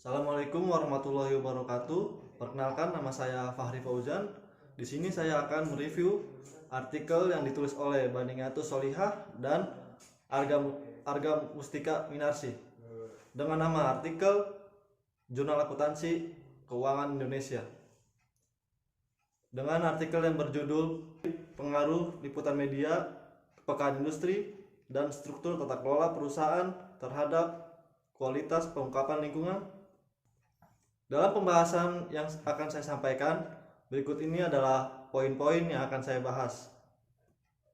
Assalamualaikum warahmatullahi wabarakatuh. Perkenalkan, nama saya Fahri Fauzan. Di sini saya akan mereview artikel yang ditulis oleh Baningatus Solihah dan Arga Mustika Minarsi dengan nama artikel Jurnal Akuntansi Keuangan Indonesia. Dengan artikel yang berjudul Pengaruh Liputan Media, Kepekaan Industri, dan Struktur Tata Kelola Perusahaan terhadap Kualitas Pengungkapan Lingkungan. Dalam pembahasan yang akan saya sampaikan, berikut ini adalah poin-poin yang akan saya bahas.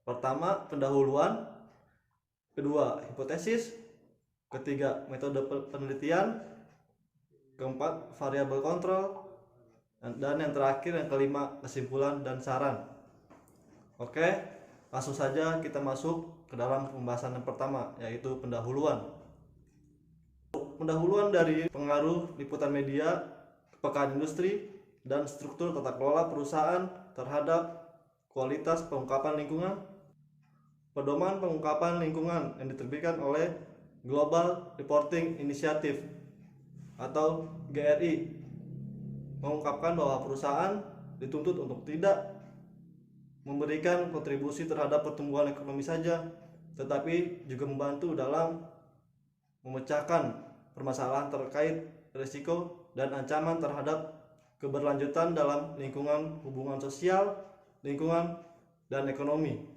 Pertama, pendahuluan. Kedua, hipotesis. Ketiga, metode penelitian. Keempat, variabel kontrol. Dan yang terakhir, yang kelima, kesimpulan dan saran. Oke, langsung saja kita masuk ke dalam pembahasan yang pertama, yaitu pendahuluan. Pendahuluan dari pengaruh liputan media, kepekaan industri, dan struktur tata kelola perusahaan terhadap kualitas pengungkapan lingkungan. Pedoman pengungkapan lingkungan yang diterbitkan oleh Global Reporting Initiative atau GRI mengungkapkan bahwa perusahaan dituntut untuk tidak memberikan kontribusi terhadap pertumbuhan ekonomi saja, tetapi juga membantu dalam memecahkan permasalahan terkait risiko dan ancaman terhadap keberlanjutan dalam lingkungan hubungan sosial, lingkungan, dan ekonomi.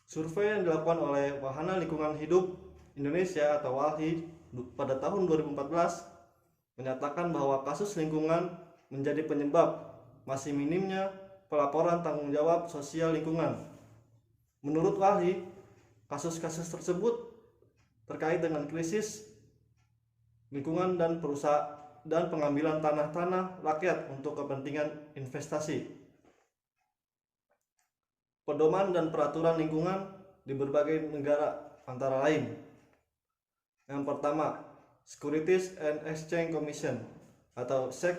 Survei yang dilakukan oleh Wahana Lingkungan Hidup Indonesia atau WALHI pada tahun 2014 menyatakan bahwa kasus lingkungan menjadi penyebab masih minimnya pelaporan tanggung jawab sosial lingkungan. Menurut WALHI, kasus-kasus tersebut terkait dengan krisis lingkungan dan perusahaan dan pengambilan tanah-tanah rakyat untuk kepentingan investasi. Pedoman dan peraturan lingkungan di berbagai negara antara lain. Yang pertama, Securities and Exchange Commission atau SEC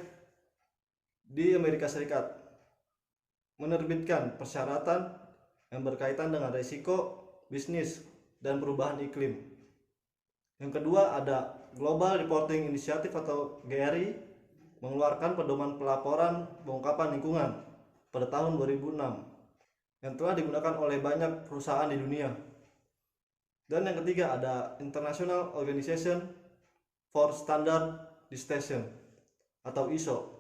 di Amerika Serikat menerbitkan persyaratan yang berkaitan dengan risiko bisnis dan perubahan iklim. Yang kedua, ada Global Reporting Initiative atau GRI mengeluarkan pedoman pelaporan pengungkapan lingkungan pada tahun 2006 yang telah digunakan oleh banyak perusahaan di dunia. Dan yang ketiga, ada International Organization for Standardization atau ISO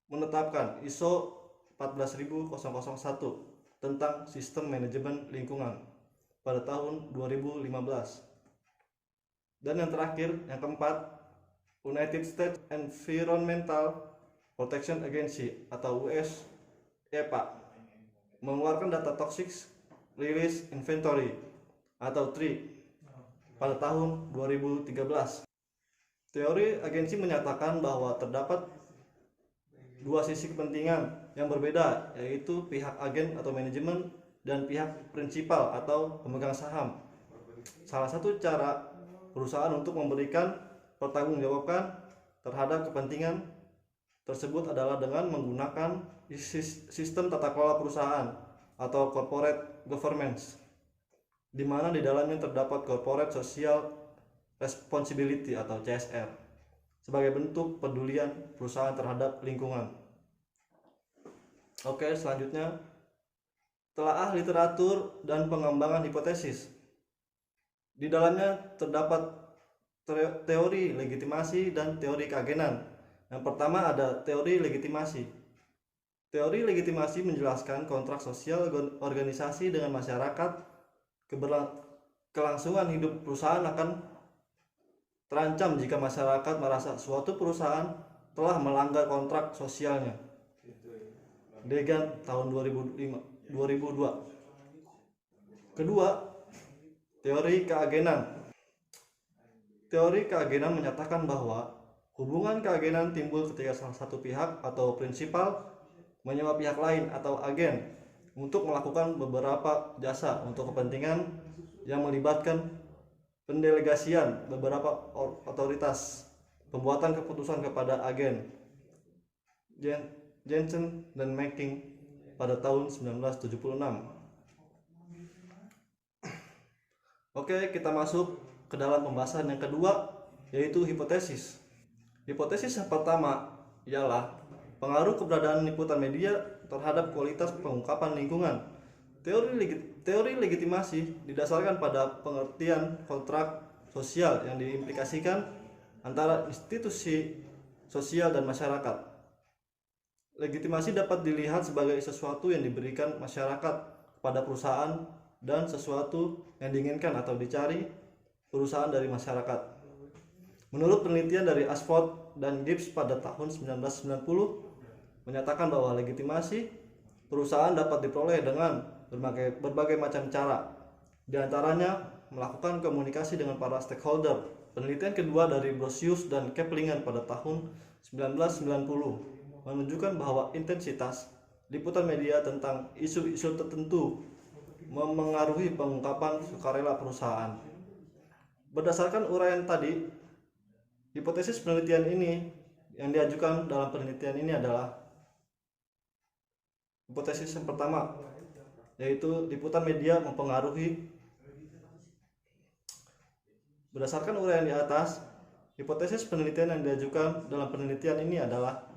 menetapkan ISO 14001 tentang sistem manajemen lingkungan pada tahun 2015. Dan yang terakhir, yang keempat, United States Environmental Protection Agency atau US EPA mengeluarkan data Toxic Release Inventory atau TRI pada tahun 2013. Teori agensi menyatakan bahwa terdapat dua sisi kepentingan yang berbeda, yaitu pihak agen atau manajemen dan pihak prinsipal atau pemegang saham. Salah satu cara perusahaan untuk memberikan pertanggungjawaban terhadap kepentingan tersebut adalah dengan menggunakan sistem tata kelola perusahaan atau corporate governance, di mana di dalamnya terdapat corporate social responsibility atau CSR sebagai bentuk pedulian perusahaan terhadap lingkungan. Oke, selanjutnya telaah literatur dan pengembangan hipotesis. Di dalamnya terdapat teori legitimasi dan teori keagenan. Yang pertama ada teori legitimasi. Teori legitimasi menjelaskan kontrak sosial organisasi dengan masyarakat. Kelangsungan hidup perusahaan akan terancam jika masyarakat merasa suatu perusahaan telah melanggar kontrak sosialnya. Degan tahun 2002. Kedua, teori keagenan. Teori keagenan menyatakan bahwa hubungan keagenan timbul ketika salah satu pihak atau prinsipal menyewa pihak lain atau agen untuk melakukan beberapa jasa untuk kepentingan yang melibatkan pendelegasian beberapa otoritas pembuatan keputusan kepada agen. Jensen dan Making pada tahun 1976. Oke, kita masuk ke dalam pembahasan yang kedua, yaitu hipotesis. Hipotesis yang pertama ialah pengaruh keberadaan liputan media terhadap kualitas pengungkapan lingkungan. Teori legitimasi didasarkan pada pengertian kontrak sosial yang diimplikasikan antara institusi sosial dan masyarakat. Legitimasi dapat dilihat sebagai sesuatu yang diberikan masyarakat kepada perusahaan dan sesuatu yang diinginkan atau dicari perusahaan dari masyarakat. Menurut penelitian dari Ashford dan Gibbs pada tahun 1990 menyatakan bahwa legitimasi perusahaan dapat diperoleh dengan berbagai macam cara, di antaranya melakukan komunikasi dengan para stakeholder. Penelitian kedua dari Brosius dan Keplingen pada tahun 1990 menunjukkan bahwa intensitas liputan media tentang isu-isu tertentu memengaruhi pengungkapan sukarela perusahaan. Berdasarkan uraian tadi, hipotesis penelitian ini yang diajukan dalam penelitian ini adalah hipotesis yang pertama, yaitu liputan media mempengaruhi. Berdasarkan uraian di atas, hipotesis penelitian yang diajukan dalam penelitian ini adalah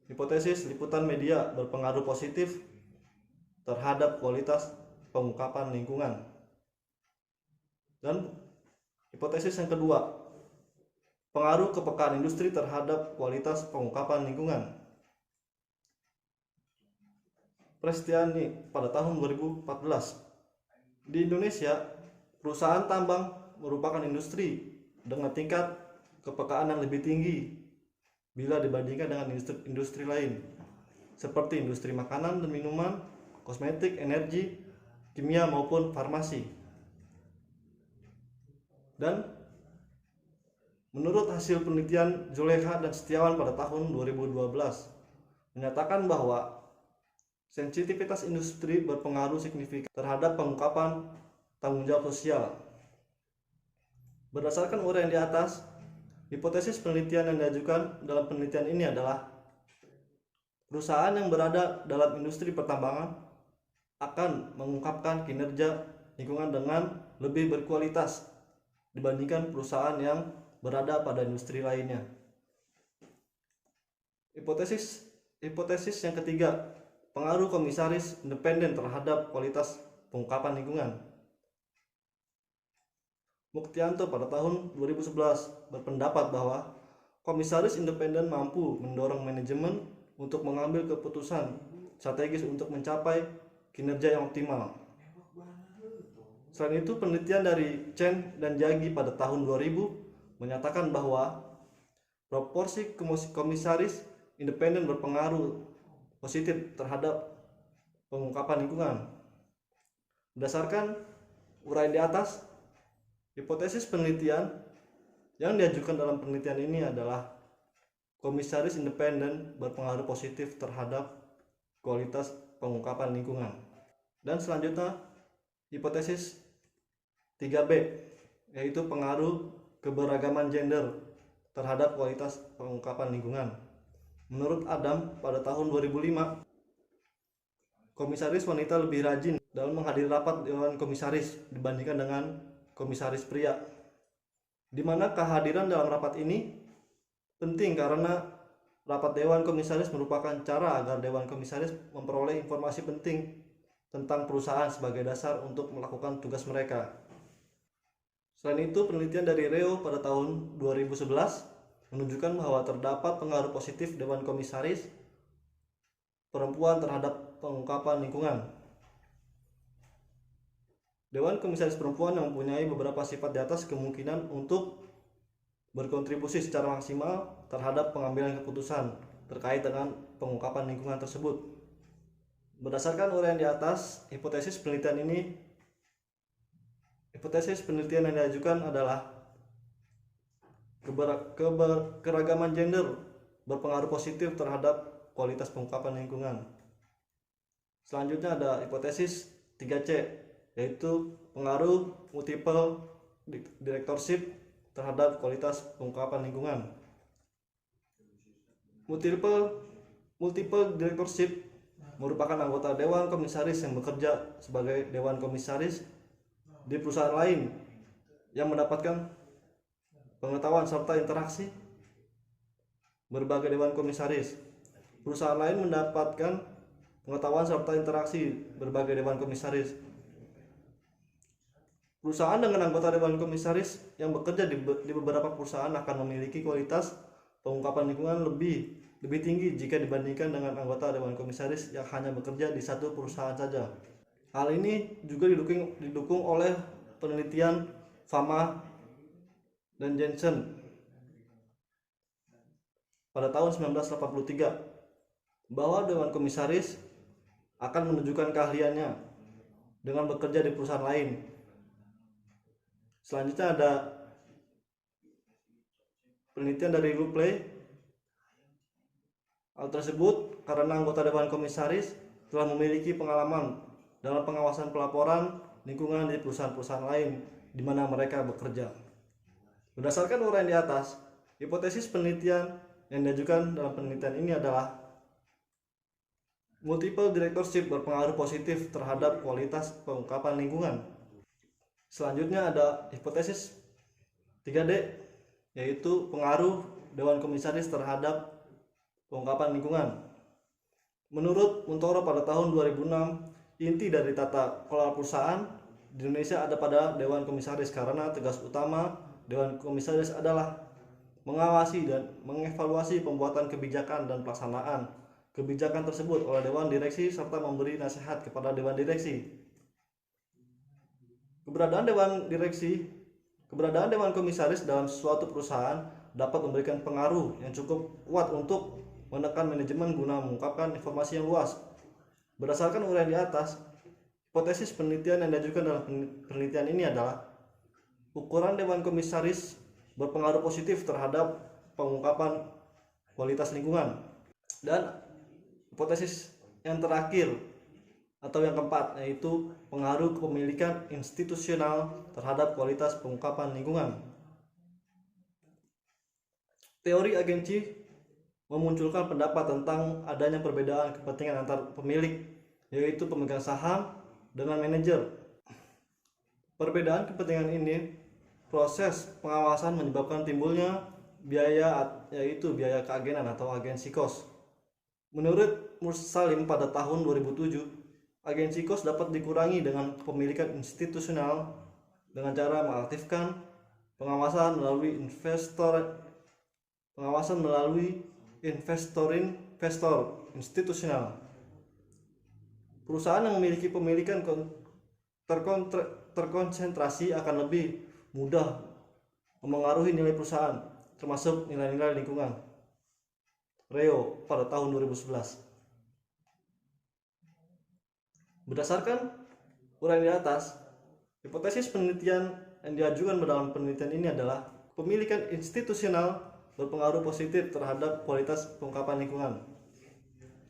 hipotesis liputan media berpengaruh positif terhadap kualitas pengungkapan lingkungan. Dan hipotesis yang kedua, pengaruh kepekaan industri terhadap kualitas pengungkapan lingkungan. Prestiani pada tahun 2014. Di Indonesia, perusahaan tambang merupakan industri dengan tingkat kepekaan yang lebih tinggi bila dibandingkan dengan industri lain, seperti industri makanan dan minuman, kosmetik, energi, kimia maupun farmasi. Dan menurut hasil penelitian Zulekha dan Setiawan pada tahun 2012 menyatakan bahwa sensitivitas industri berpengaruh signifikan terhadap pengungkapan tanggung jawab sosial. Berdasarkan uraian di atas, hipotesis penelitian yang diajukan dalam penelitian ini adalah perusahaan yang berada dalam industri pertambangan akan mengungkapkan kinerja lingkungan dengan lebih berkualitas dibandingkan perusahaan yang berada pada industri lainnya. Hipotesis yang ketiga, pengaruh komisaris independen terhadap kualitas pengungkapan lingkungan. Muktianto pada tahun 2011 berpendapat bahwa komisaris independen mampu mendorong manajemen untuk mengambil keputusan strategis untuk mencapai kinerja yang optimal. Selain itu, penelitian dari Chen dan Jagi pada tahun 2000 menyatakan bahwa proporsi komisaris independen berpengaruh positif terhadap pengungkapan lingkungan. Berdasarkan uraian di atas, hipotesis penelitian yang diajukan dalam penelitian ini adalah komisaris independen berpengaruh positif terhadap kualitas pengungkapan lingkungan. Dan selanjutnya, hipotesis 3B, yaitu pengaruh keberagaman gender terhadap kualitas pengungkapan lingkungan. Menurut Adam pada tahun 2005, komisaris wanita lebih rajin dalam menghadiri rapat dewan komisaris dibandingkan dengan komisaris pria, di mana kehadiran dalam rapat ini penting karena rapat dewan komisaris merupakan cara agar dewan komisaris memperoleh informasi penting tentang perusahaan sebagai dasar untuk melakukan tugas mereka. Selain itu, penelitian dari Reo pada tahun 2011 menunjukkan bahwa terdapat pengaruh positif dewan komisaris perempuan terhadap pengungkapan lingkungan. Dewan komisaris perempuan yang mempunyai beberapa sifat di atas kemungkinan untuk berkontribusi secara maksimal terhadap pengambilan keputusan terkait dengan pengungkapan lingkungan tersebut. Berdasarkan uraian di atas, hipotesis penelitian yang diajukan adalah keragaman gender berpengaruh positif terhadap kualitas pengungkapan lingkungan. Selanjutnya ada hipotesis 3C, yaitu pengaruh multiple directorship terhadap kualitas pengungkapan lingkungan. Multiple directorship merupakan anggota dewan komisaris yang bekerja sebagai dewan komisaris di perusahaan lain yang mendapatkan pengetahuan serta interaksi berbagai dewan komisaris. Perusahaan lain mendapatkan pengetahuan serta interaksi berbagai dewan komisaris. Perusahaan dengan anggota dewan komisaris yang bekerja di beberapa perusahaan akan memiliki kualitas pengungkapan lingkungan lebih tinggi jika dibandingkan dengan anggota dewan komisaris yang hanya bekerja di satu perusahaan saja. Hal ini juga didukung oleh penelitian Fama dan Jensen pada tahun 1983 bahwa dewan komisaris akan menunjukkan keahliannya dengan bekerja di perusahaan lain. Selanjutnya ada penelitian dari Rupley. Hal tersebut karena anggota dewan komisaris telah memiliki pengalaman dalam pengawasan pelaporan lingkungan di perusahaan-perusahaan lain di mana mereka bekerja. Berdasarkan uraian di atas, hipotesis penelitian yang diajukan dalam penelitian ini adalah multiple directorship berpengaruh positif terhadap kualitas pengungkapan lingkungan. Selanjutnya ada hipotesis 3D, yaitu pengaruh dewan komisaris terhadap pengungkapan lingkungan. Menurut Muntoro pada tahun 2006, inti dari tata kelola perusahaan di Indonesia ada pada dewan komisaris karena tugas utama dewan komisaris adalah mengawasi dan mengevaluasi pembuatan kebijakan dan pelaksanaan kebijakan tersebut oleh dewan direksi serta memberi nasihat kepada dewan direksi. Keberadaan dewan komisaris dalam suatu perusahaan dapat memberikan pengaruh yang cukup kuat untuk menekan manajemen guna mengungkapkan informasi yang luas. Berdasarkan uraian di atas, hipotesis penelitian yang diajukan dalam penelitian ini adalah ukuran dewan komisaris berpengaruh positif terhadap pengungkapan kualitas lingkungan. Dan hipotesis yang terakhir atau yang keempat, yaitu pengaruh kepemilikan institusional terhadap kualitas pengungkapan lingkungan. Teori agensi memunculkan pendapat tentang adanya perbedaan kepentingan antar pemilik, yaitu pemegang saham dengan manajer. Perbedaan kepentingan ini proses pengawasan menyebabkan timbulnya biaya, yaitu biaya keagenan atau agensi cost. Menurut Mursalim pada tahun 2007, agensi cost dapat dikurangi dengan kepemilikan institusional dengan cara mengaktifkan pengawasan melalui investor institusional. Perusahaan yang memiliki pemilikan terkonsentrasi akan lebih mudah memengaruhi nilai perusahaan, termasuk nilai-nilai lingkungan. Reo pada tahun 2011. Berdasarkan uraian di atas, hipotesis penelitian yang diajukan dalam penelitian ini adalah pemilikan institusional berpengaruh positif terhadap kualitas pengungkapan lingkungan.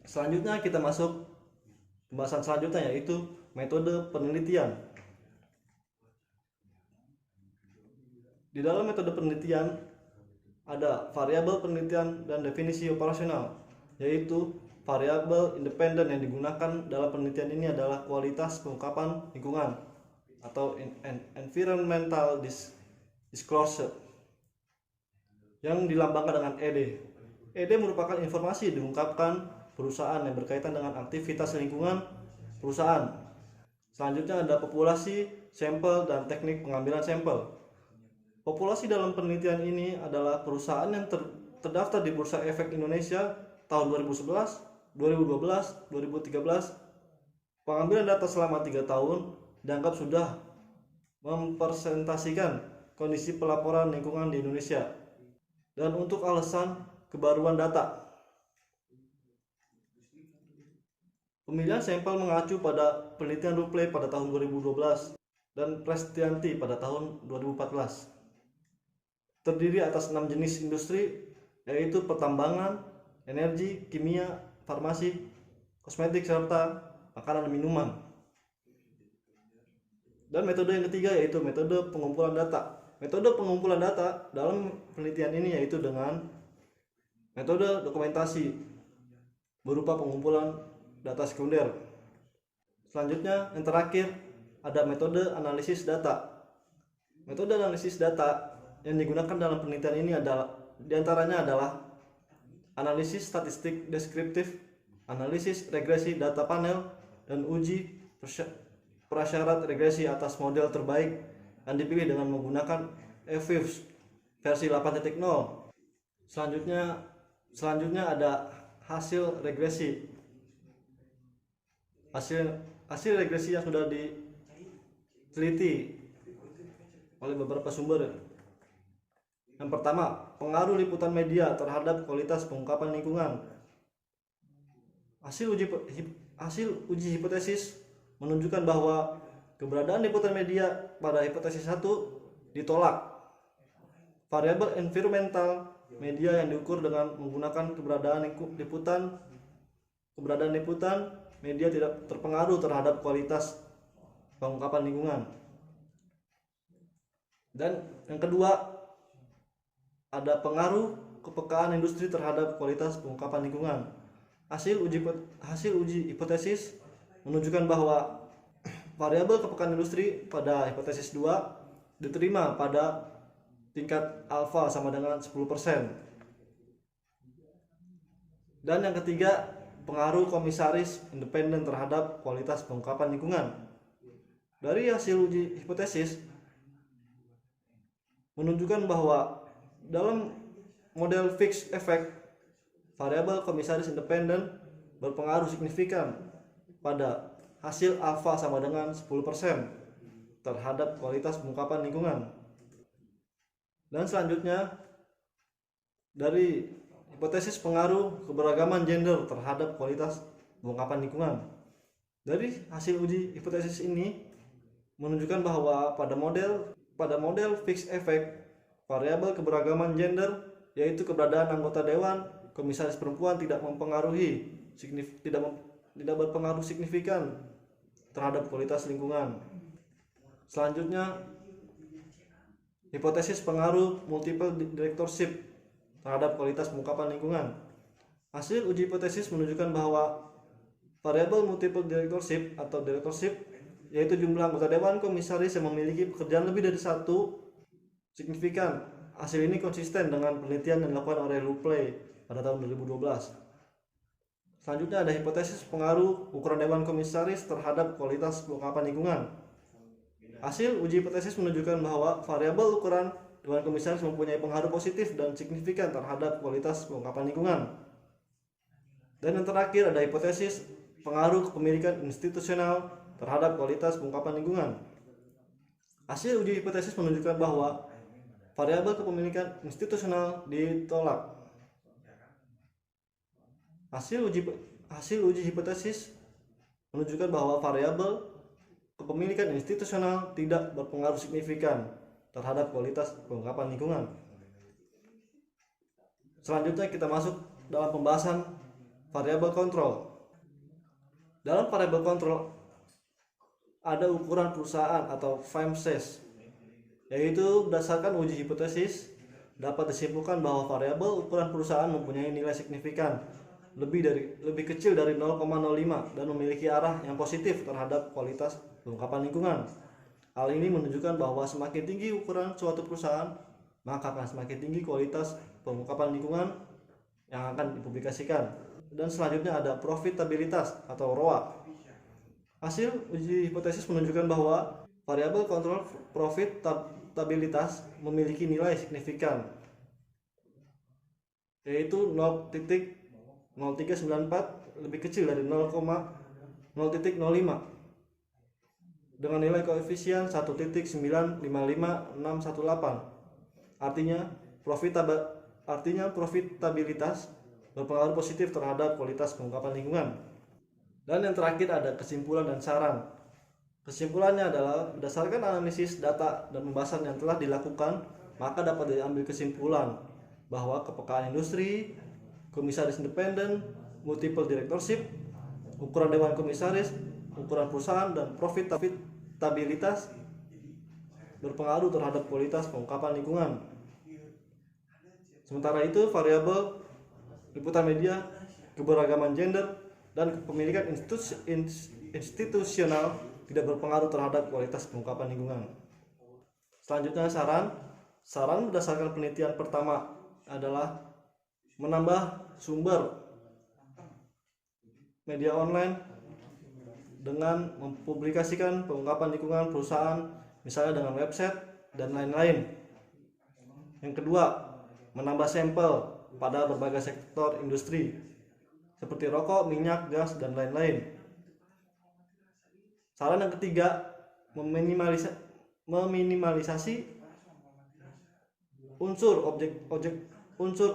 Selanjutnya kita masuk pembahasan selanjutnya, yaitu metode penelitian. Di dalam metode penelitian ada variabel penelitian dan definisi operasional, yaitu variabel independen yang digunakan dalam penelitian ini adalah kualitas pengungkapan lingkungan atau environmental disclosure yang dilambangkan dengan ED. ED merupakan informasi yang diungkapkan perusahaan yang berkaitan dengan aktivitas lingkungan perusahaan. Selanjutnya ada populasi, sampel, dan teknik pengambilan sampel. Populasi dalam penelitian ini adalah perusahaan yang terdaftar di Bursa Efek Indonesia tahun 2011, 2012, 2013. Pengambilan data selama 3 tahun dianggap sudah mempresentasikan kondisi pelaporan lingkungan di Indonesia. Dan untuk alasan kebaruan data, pemilihan sampel mengacu pada penelitian Rupley pada tahun 2012 dan Prestianti pada tahun 2014. Terdiri atas 6 jenis industri, yaitu pertambangan, energi, kimia, farmasi, kosmetik, serta makanan dan minuman. Dan metode yang ketiga yaitu metode pengumpulan data. Metode pengumpulan data dalam penelitian ini yaitu dengan metode dokumentasi berupa pengumpulan data sekunder. Selanjutnya yang terakhir, ada metode analisis data. Metode analisis data yang digunakan dalam penelitian ini diantaranya adalah analisis statistik deskriptif, analisis regresi data panel, dan uji prasyarat regresi atas model terbaik yang dipilih dengan menggunakan EVIVS versi 8.0. Selanjutnya ada hasil regresi. Hasil regresi yang sudah diteliti oleh beberapa sumber. Yang pertama, pengaruh liputan media terhadap kualitas pengungkapan lingkungan. Hasil uji hipotesis menunjukkan bahwa keberadaan liputan media pada hipotesis 1 ditolak. Variabel environmental media yang diukur dengan menggunakan keberadaan liputan media tidak terpengaruh terhadap kualitas pengungkapan lingkungan. Dan yang kedua, ada pengaruh kepekaan industri terhadap kualitas pengungkapan lingkungan. Hasil uji hipotesis menunjukkan bahwa variabel kepekaan industri pada hipotesis 2 diterima pada tingkat alfa sama dengan 10%. Dan yang ketiga, pengaruh komisaris independen terhadap kualitas pengungkapan lingkungan. Dari hasil uji hipotesis menunjukkan bahwa dalam model fixed effect, variabel komisaris independen berpengaruh signifikan pada hasil alfa sama dengan 10% terhadap kualitas pengungkapan lingkungan. Dan selanjutnya, dari hipotesis pengaruh keberagaman gender terhadap kualitas pengungkapan lingkungan. Dari hasil uji hipotesis ini menunjukkan bahwa pada model fixed effect, variabel keberagaman gender, yaitu keberadaan anggota dewan komisaris perempuan tidak berpengaruh signifikan terhadap kualitas lingkungan. Selanjutnya, hipotesis pengaruh multiple directorship terhadap kualitas pengungkapan lingkungan. Hasil uji hipotesis menunjukkan bahwa variabel multiple directorship atau directorship, yaitu jumlah anggota dewan komisaris yang memiliki pekerjaan lebih dari satu, signifikan. Hasil ini konsisten dengan penelitian yang dilakukan oleh Lupley pada tahun 2012. Selanjutnya ada hipotesis pengaruh ukuran dewan komisaris terhadap kualitas pengungkapan lingkungan. Hasil uji hipotesis menunjukkan bahwa variabel ukuran dewan komisaris mempunyai pengaruh positif dan signifikan terhadap kualitas pengungkapan lingkungan. Dan yang terakhir ada hipotesis pengaruh kepemilikan institusional terhadap kualitas pengungkapan lingkungan. Hasil uji hipotesis menunjukkan bahwa variabel kepemilikan institusional ditolak. Hasil uji hipotesis menunjukkan bahwa variabel kepemilikan institusional tidak berpengaruh signifikan terhadap kualitas pengungkapan lingkungan. Selanjutnya kita masuk dalam pembahasan variabel kontrol. Dalam variabel kontrol ada ukuran perusahaan atau FAMSES, yaitu berdasarkan uji hipotesis dapat disimpulkan bahwa variabel ukuran perusahaan mempunyai nilai signifikan lebih kecil dari 0,05 dan memiliki arah yang positif terhadap kualitas pengungkapan lingkungan. Hal ini menunjukkan bahwa semakin tinggi ukuran suatu perusahaan, maka akan semakin tinggi kualitas pengungkapan lingkungan yang akan dipublikasikan. Dan selanjutnya ada profitabilitas atau ROA. Hasil uji hipotesis menunjukkan bahwa variabel kontrol profitabilitas memiliki nilai signifikan, yaitu 0,0394 lebih kecil dari 0,005 dengan nilai koefisien 1,955618. Artinya profitabilitas berpengaruh positif terhadap kualitas pengungkapan lingkungan. Dan yang terakhir ada kesimpulan dan saran. Kesimpulannya adalah berdasarkan analisis data dan pembahasan yang telah dilakukan, maka dapat diambil kesimpulan bahwa kepekaan industri, komisaris independen, multiple directorship, ukuran dewan komisaris, ukuran perusahaan, dan profitabilitas berpengaruh terhadap kualitas pengungkapan lingkungan. Sementara itu, variabel liputan media, keberagaman gender, dan kepemilikan institusional tidak berpengaruh terhadap kualitas pengungkapan lingkungan. Selanjutnya saran berdasarkan penelitian pertama adalah menambah sumber media online dengan mempublikasikan pengungkapan lingkungan perusahaan, misalnya dengan website dan lain-lain. Yang kedua, menambah sampel pada berbagai sektor industri seperti rokok, minyak, gas, dan lain-lain. Saran yang ketiga, meminimalisasi unsur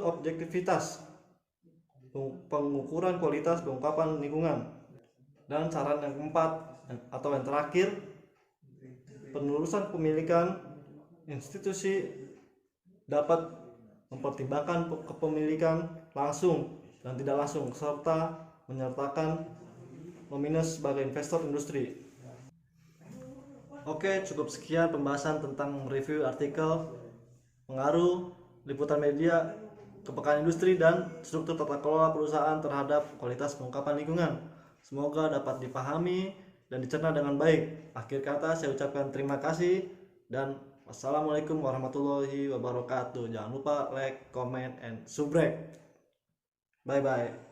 objektivitas pengukuran kualitas pengungkapan lingkungan. Dan saran yang keempat atau yang terakhir, penelusuran pemilikan institusi dapat mempertimbangkan kepemilikan langsung dan tidak langsung serta menyertakan nominus sebagai investor industri. Oke, cukup sekian pembahasan tentang mereview artikel pengaruh liputan media, kepekaan industri, dan struktur tata kelola perusahaan terhadap kualitas pengungkapan lingkungan. Semoga dapat dipahami dan dicerna dengan baik. Akhir kata saya ucapkan terima kasih dan wassalamualaikum warahmatullahi wabarakatuh. Jangan lupa like, comment, and subscribe. Bye bye.